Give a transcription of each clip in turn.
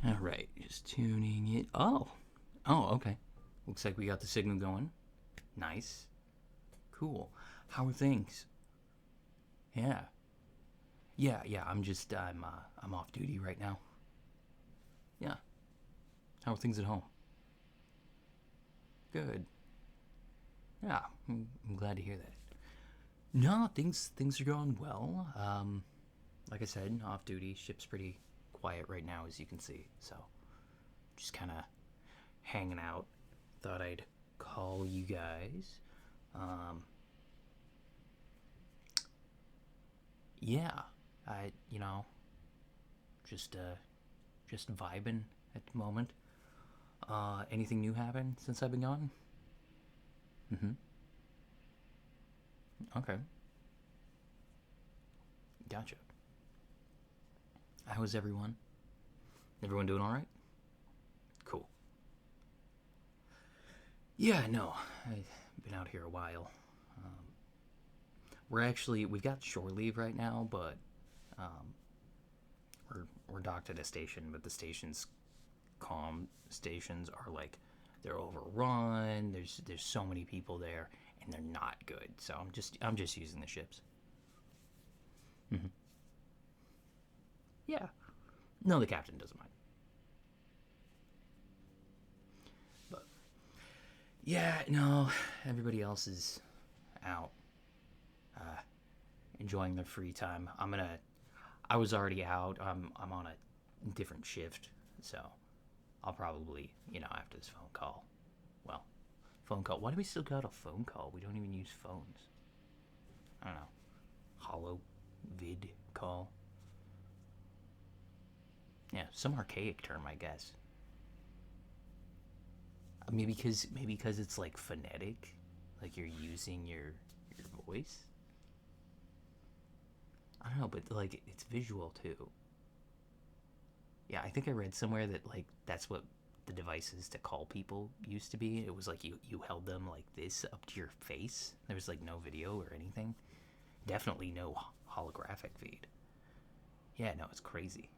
All right, just tuning it. Oh, okay. Looks like we got the signal going. Nice, cool. How are things? Yeah, yeah. I'm off duty right now. Yeah. How are things at home? Good. Yeah, I'm glad to hear that. No, things are going well. Like I said, off duty. Ship's pretty quiet right now, as you can see. So just kind of hanging out. Thought I'd call you guys. Um, yeah, I just just vibing at the moment. Anything new happened since I've been gone? Mm-hmm. Okay, gotcha. How is everyone? Everyone doing all right? Cool. Yeah, no, I've been out here a while. Um, we've got shore leave right now, but um, we're docked at a station, but the station's calm stations are like they're overrun. There's so many people there, and they're not good. So I'm just using the ships. Hmm. Yeah. No, the captain doesn't mind. But yeah, no, everybody else is out enjoying their free time. I was already out. I'm on a different shift, so I'll probably after this phone call. Well, phone call. Why do we still got a phone call? We don't even use phones. I don't know. Hollow vid call. Yeah, some archaic term, I guess. Maybe because it's like phonetic, like you're using your voice. I don't know, but like it's visual too. Yeah, I think I read somewhere that like that's what the devices to call people used to be. It was like you held them like this up to your face. There was like no video or anything. Definitely no holographic feed. Yeah, no, it's crazy.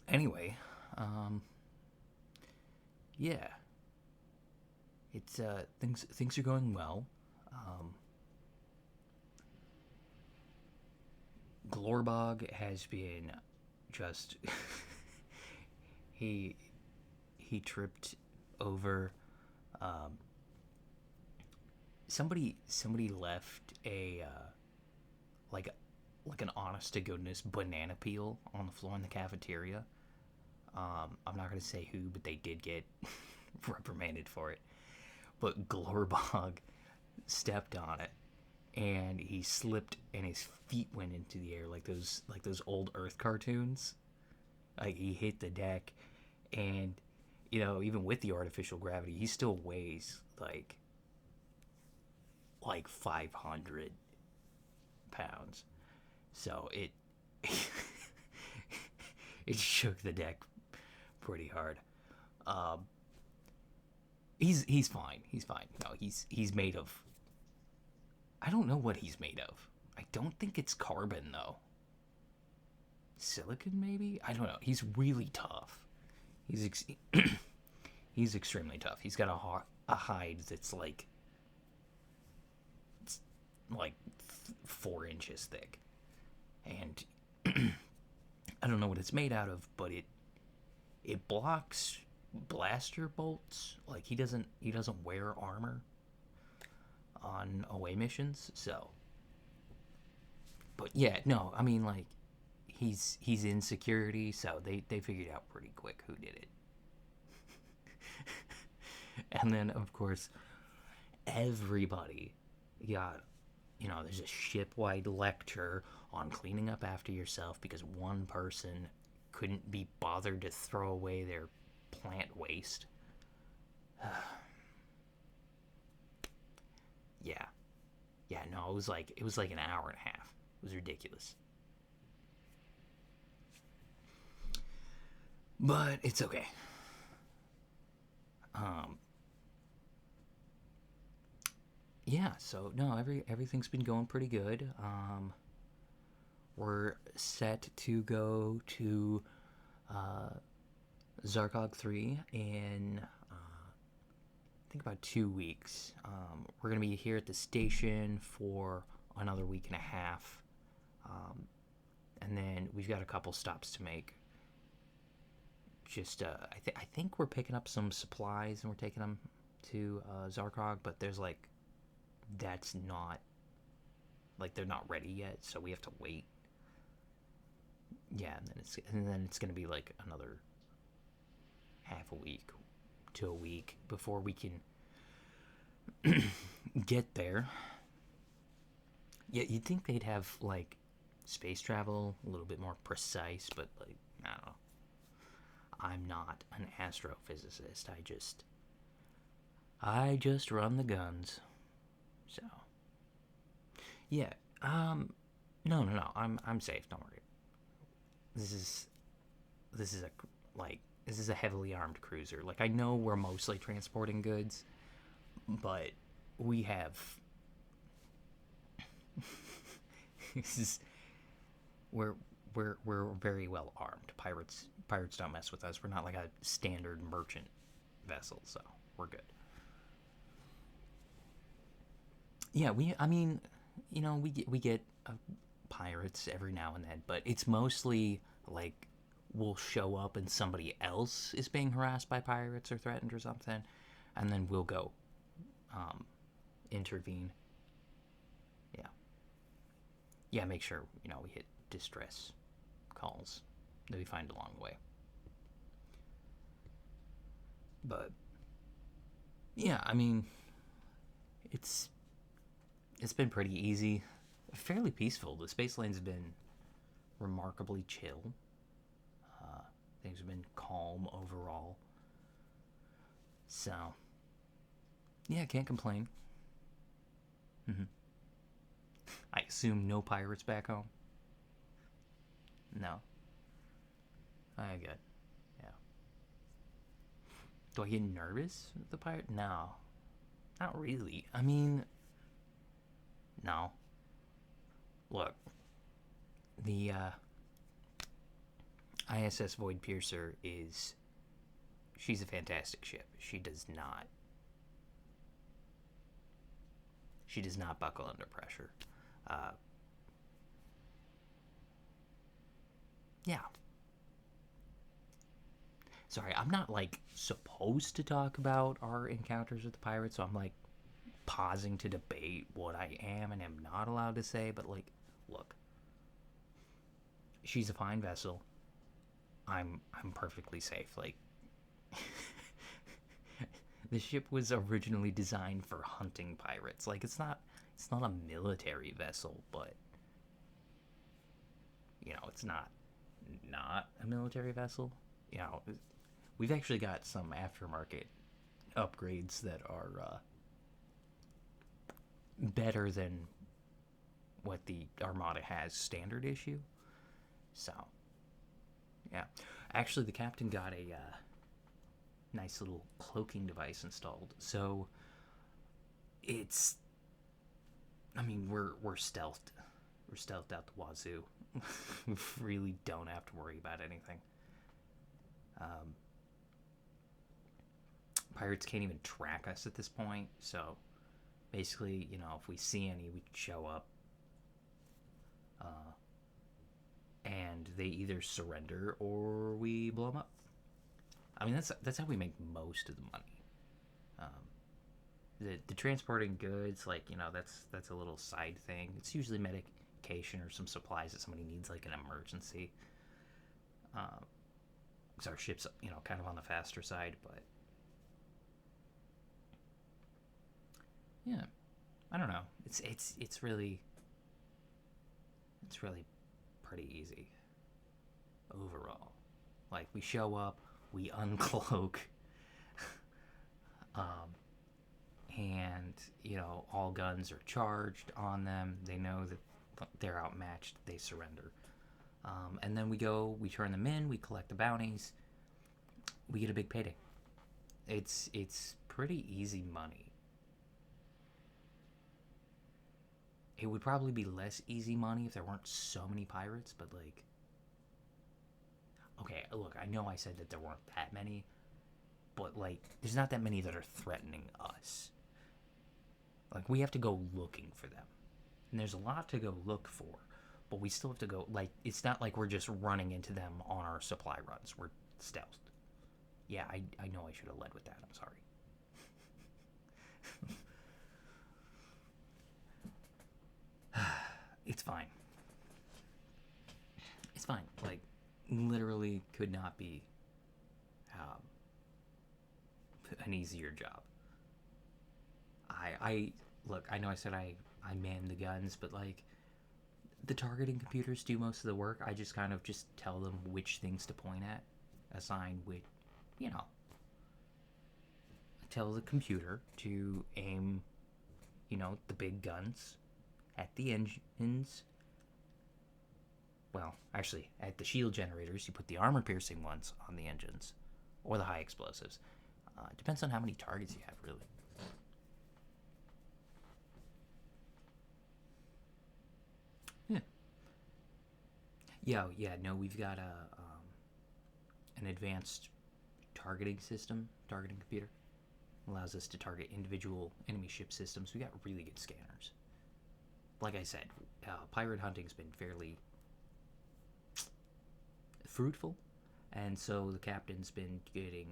Anyway, um, yeah, it's things are going well. Um, Glorbog has been just he he tripped over um, somebody left a like like an honest to goodness banana peel on the floor in the cafeteria. I'm not gonna say who, but they did get reprimanded for it. But Glorbog stepped on it and he slipped and his feet went into the air like those old Earth cartoons. Like he hit the deck and even with the artificial gravity, he still weighs like 500 pounds. So it it shook the deck pretty hard. Um, he's fine. He's fine. No, he's made of. I don't know what he's made of. I don't think it's carbon though. Silicon maybe. I don't know. He's really tough. He's ex- he's extremely tough. He's got a hide that's like 4 inches thick, and I don't know what it's made out of, but it blocks blaster bolts. Like he doesn't wear armor on away missions. So, but yeah, no, I mean like he's in security, so they figured out pretty quick who did it. And then of course everybody got there's a ship-wide lecture on cleaning up after yourself because one person couldn't be bothered to throw away their plant waste. Yeah, yeah, no, it was like an hour and a half. It was ridiculous, but it's okay. Um, yeah, so no, everything's been going pretty good. we're set to go to Zarkog 3 in I think about 2 weeks. We're gonna be here at the station for another week and a half, and then we've got a couple stops to make. Just I think we're picking up some supplies and we're taking them to Zarkog, but there's like that's not like they're not ready yet, so we have to wait. Yeah, and then it's gonna be like another half a week to a week before we can get there. Yeah, you'd think they'd have like space travel a little bit more precise, but like I don't know. I'm not an astrophysicist. I just run the guns. So yeah. No. I'm safe. Don't worry. This is this is a like this is a heavily armed cruiser. Like I know we're mostly transporting goods, but we have this is we're we're very well armed. Pirates don't mess with us. We're not like a standard merchant vessel, so we're good. Yeah, I mean, we get pirates every now and then, but it's mostly like we'll show up and somebody else is being harassed by pirates or threatened or something, and then we'll go um, intervene. Yeah, yeah. Make sure we hit distress calls that we find along the way. But yeah, I mean, it's it's been pretty easy, fairly peaceful. The space lane's been remarkably chill. Uh, Things have been calm overall. So yeah, can't complain. Hmm. I assume no pirates back home. No, I good. Yeah. Do I get nervous with the pirate? No, not really. I mean, no. Look, the ISS Void Piercer is she's a fantastic ship. She does not buckle under pressure. Uh, yeah. Sorry, I'm not like supposed to talk about our encounters with the pirates, so I'm like pausing to debate what I am and am not allowed to say. But like, look, she's a fine vessel. I'm perfectly safe. Like, the ship was originally designed for hunting pirates. Like, it's not a military vessel, but it's not a military vessel. You know, we've actually got some aftermarket upgrades that are better than what the Armada has standard issue. So, yeah. Actually, the captain got a nice little cloaking device installed. So, it's. I mean, we're stealthed. We're stealthed out the wazoo. We really don't have to worry about anything. Um, Pirates can't even track us at this point. So, basically, if we see any, we can show up. Uh, and they either surrender or we blow them up. I mean, that's how we make most of the money. Um, the transporting goods, like that's a little side thing. It's usually medication or some supplies that somebody needs, like an emergency. Because our ship's kind of on the faster side, but yeah, I don't know. It's really pretty easy overall. Like we show up, we uncloak, um, and all guns are charged on them. They know that they're outmatched. They surrender, and then we turn them in, we collect the bounties, we get a big payday. It's pretty easy money. it would probably be less easy money if there weren't so many pirates, but like, okay, look, I know I said that there weren't that many, but like, there's not that many that are threatening us. Like, we have to go looking for them, and there's a lot to go look for, but we still have to go. Like, it's not like we're just running into them on our supply runs. We're stealthed. Yeah, I know I should have led with that. I'm sorry. It's fine. It's fine. Like, literally could not be um, an easier job. I look. I know I said I man the guns, but like the targeting computers do most of the work. I just kind of just tell them which things to point at, assign which, you know, tell the computer to aim, the big guns at the engines. Well, actually, at the shield generators, you put the armor-piercing ones on the engines, or the high explosives. Depends on how many targets you have, really. Yeah. Yeah. No, we've got an advanced targeting computer. Allows us to target individual enemy ship systems. We got really good scanners. Like I said, pirate hunting's been fairly fruitful, and so the captain's been getting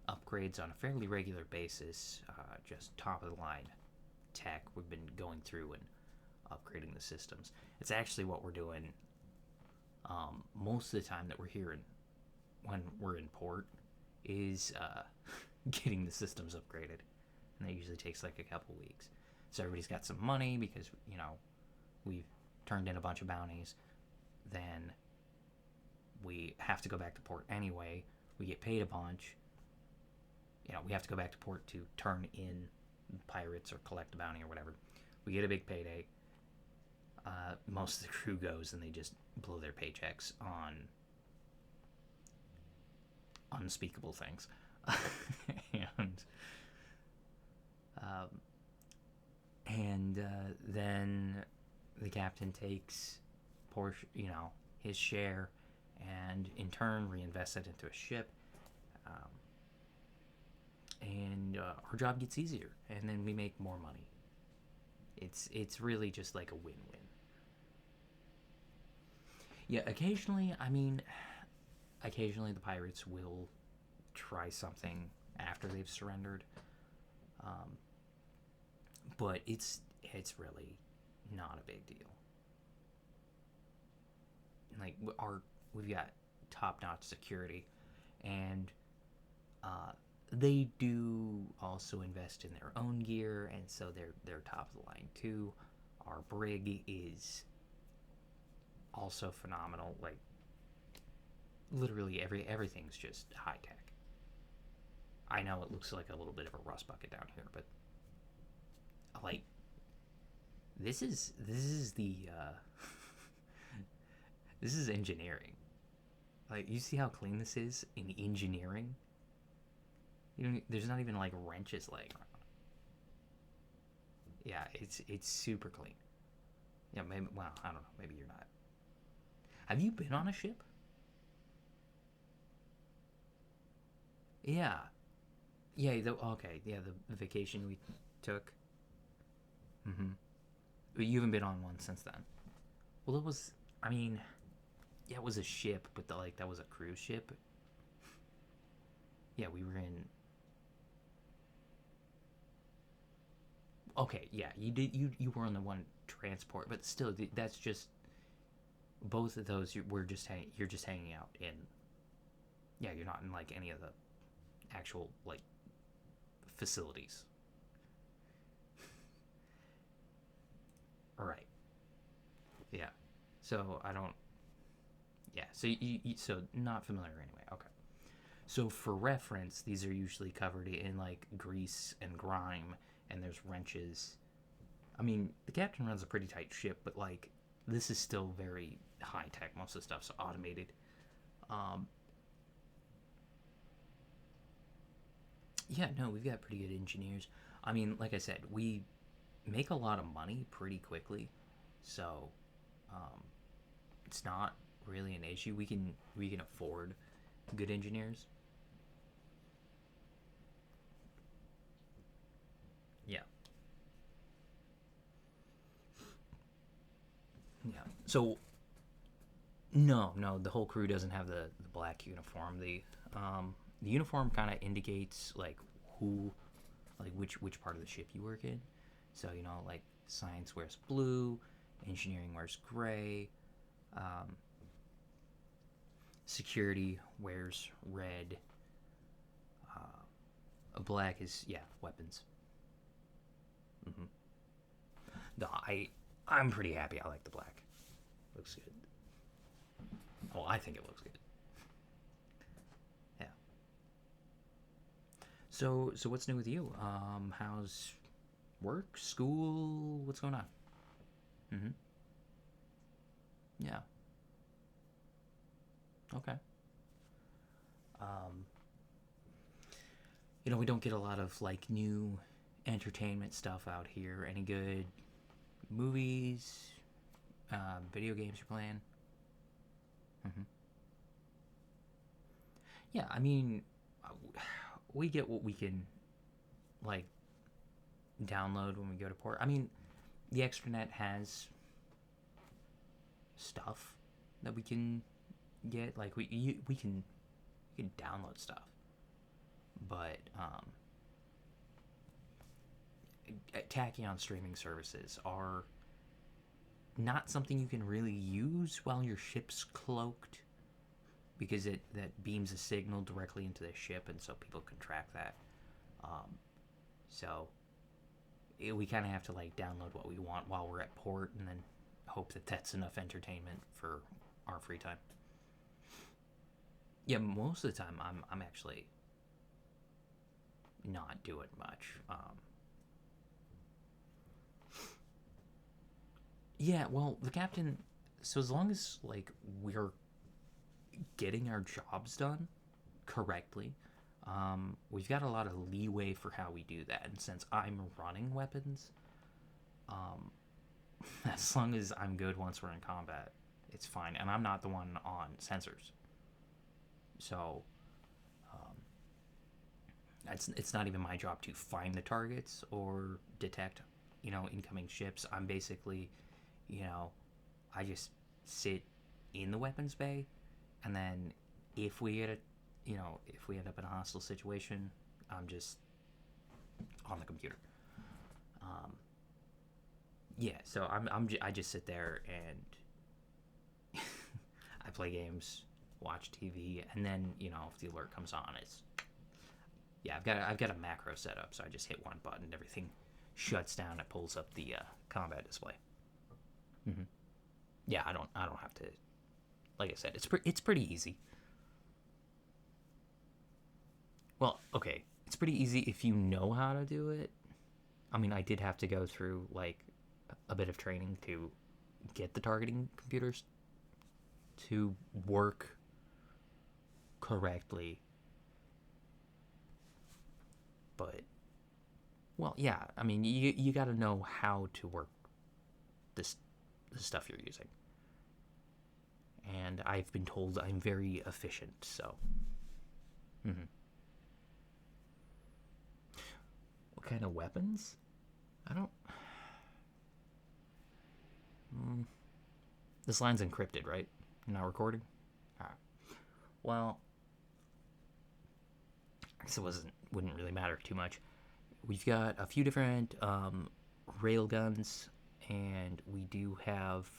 upgrades on a fairly regular basis. Just top of the line tech. We've been going through and upgrading the systems. It's actually what we're doing most of the time that we're here when we're in port is getting the systems upgraded, and that usually takes like a couple weeks. So everybody's got some money because we've turned in a bunch of bounties. Then we have to go back to port anyway. We get paid a bunch. We have to go back to port to turn in pirates or collect a bounty or whatever. We get a big payday. Most of the crew goes and they just blow their paychecks on unspeakable things. And then the captain takes his share, and in turn reinvests it into a ship. And our job gets easier, and then we make more money. It's really just like a win-win. Yeah, occasionally the pirates will try something after they've surrendered, but it's really not a big deal. Like we've got top-notch security, and they do also invest in their own gear, and so they're top of the line too. Our brig is also phenomenal. Like literally everything's just high tech. I know it looks like a little bit of a rust bucket down here, but like this is the this is engineering. Like, you see how clean this is in engineering? There's not even like wrenches laying around. Yeah, it's super clean. Yeah, maybe. Well, I don't know. Maybe you're not. Have you been on a ship? Yeah. Yeah. Okay. Yeah, the vacation we took. Mm-hmm. But you haven't been on one since then. Well, it was. I mean, yeah, it was a ship, but that was a cruise ship. Yeah, we were in. Okay, yeah, you did. You were on the one transport, but still, that's just both of those. You're just hanging out in. Yeah, you're not in like any of the actual like facilities. All right. Yeah. So I don't. Yeah. So so not familiar anyway. Okay. So for reference, these are usually covered in like grease and grime, and there's wrenches. I mean, the captain runs a pretty tight ship, but like this is still very high tech. Most of the stuff's automated. Um, yeah, no, we've got pretty good engineers. I mean, like I said, we make a lot of money pretty quickly. So it's not really an issue. We can afford good engineers. Yeah. Yeah. So no, the whole crew doesn't have the black uniform. The uniform kind of indicates like who, like which part of the ship you work in. So like science wears blue, engineering wears gray, um, security wears red. Black is weapons. hmm No, I'm pretty happy. I like the black. Looks good. Well, I think it looks good. Yeah. So what's new with you? How's work, school? What's going on? Mm-hmm. Yeah. Okay. Um, we don't get a lot of like new entertainment stuff out here. Any good movies, video games you're playing? Mm-hmm. Yeah, I mean, we get what we can like download when we go to port. I mean, the extranet has stuff that we can get. Like we can download stuff, but tacking on streaming services are not something you can really use while your ship's cloaked because it that beams a signal directly into the ship, and so people can track that. Um, so we kind of have to like download what we want while we're at port, and then hope that that's enough entertainment for our free time. Yeah, most of the time I'm actually not doing much. Yeah, well, the captain. So as long as like we're getting our jobs done correctly, we've got a lot of leeway for how we do that. And since I'm running weapons, um, as long as I'm good once we're in combat, it's fine. And I'm not the one on sensors, so it's not even my job to find the targets or detect, incoming ships. I'm basically, you know, I just sit in the weapons bay, and then if we get a, if we end up in a hostile situation, I'm just on the computer. Um, yeah, so I just sit there and I play games, watch TV, and then if the alert comes on, it's I've got a macro set up, so I just hit one button, everything shuts down, it pulls up the combat display. hmm Yeah, I don't have to. Like I said, it's pretty easy. Well, okay, it's pretty easy if you know how to do it. I mean, I did have to go through like a bit of training to get the targeting computers to work correctly, but well, yeah. I mean, you got to know how to work this the stuff you're using, and I've been told I'm very efficient. So, mhm. What kind of weapons? I don't. Mm, this line's encrypted, right? You're not recording. All right. Well, I guess it wouldn't really matter too much. We've got a few different rail guns, and we do have.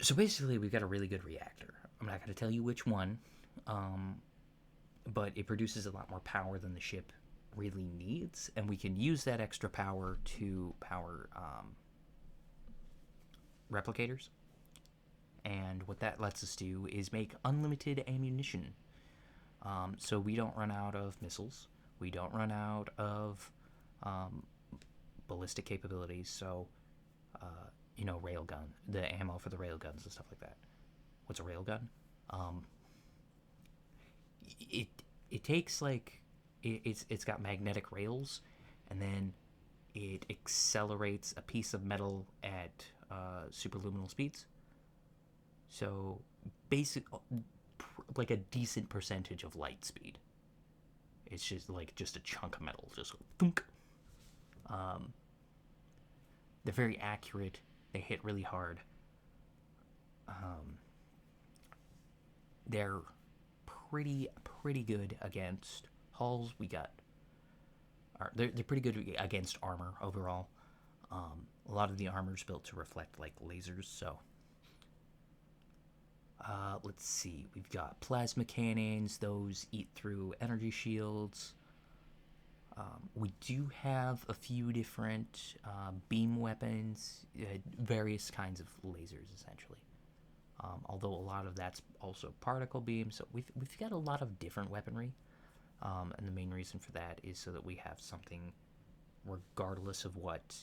So basically, we've got a really good reactor. I'm not going to tell you which one, um, but it produces a lot more power than the ship really needs, and we can use that extra power to power replicators. And what that lets us do is make unlimited ammunition. So we don't run out of missiles. We don't run out of um, ballistic capabilities. So, railgun, the ammo for the railguns and stuff like that. What's a railgun? Um, it it takes like it's got magnetic rails, and then it accelerates a piece of metal at superluminal speeds. So basic, like a decent percentage of light speed. It's just like just a chunk of metal, just thunk. Um, they're very accurate. They hit really hard. Um, they're pretty good against hulls. They're pretty good against armor overall. A lot of the armor's built to reflect like lasers. So let's see. We've got plasma cannons. Those eat through energy shields. We do have a few different beam weapons, various kinds of lasers, essentially. Although a lot of that's also particle beams, so we've got a lot of different weaponry, and the main reason for that is so that we have something, regardless of what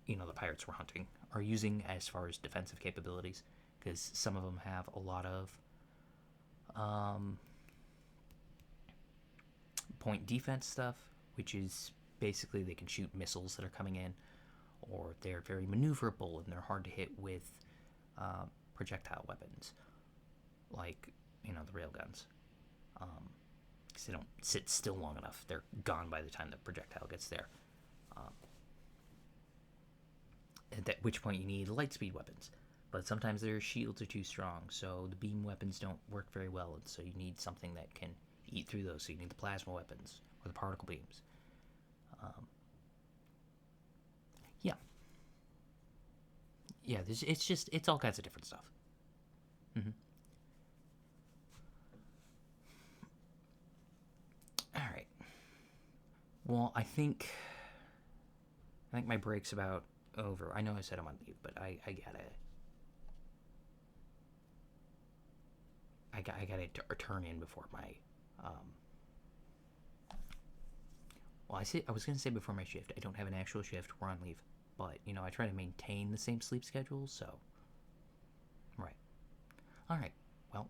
the pirates we're hunting are using as far as defensive capabilities, because some of them have a lot of point defense stuff, which is basically they can shoot missiles that are coming in, or they're very maneuverable and they're hard to hit with projectile weapons, like the railguns, because they don't sit still long enough. They're gone by the time the projectile gets there. At which point you need light speed weapons, but sometimes their shields are too strong, so the beam weapons don't work very well, and so you need something that can eat through those. So you need the plasma weapons or the particle beams. Yeah, it's all kinds of different stuff. Mm-hmm. All right. Well, I think my break's about over. I know I said I'm on leave, but I gotta turn in before my well, I was gonna say before my shift. I don't have an actual shift. We're on leave, but I try to maintain the same sleep schedule. So, right. All right. Well,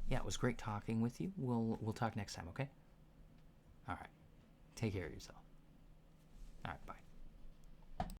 yeah, it was great talking with you. We'll talk next time. Okay. All right. Take care of yourself. All right. Bye.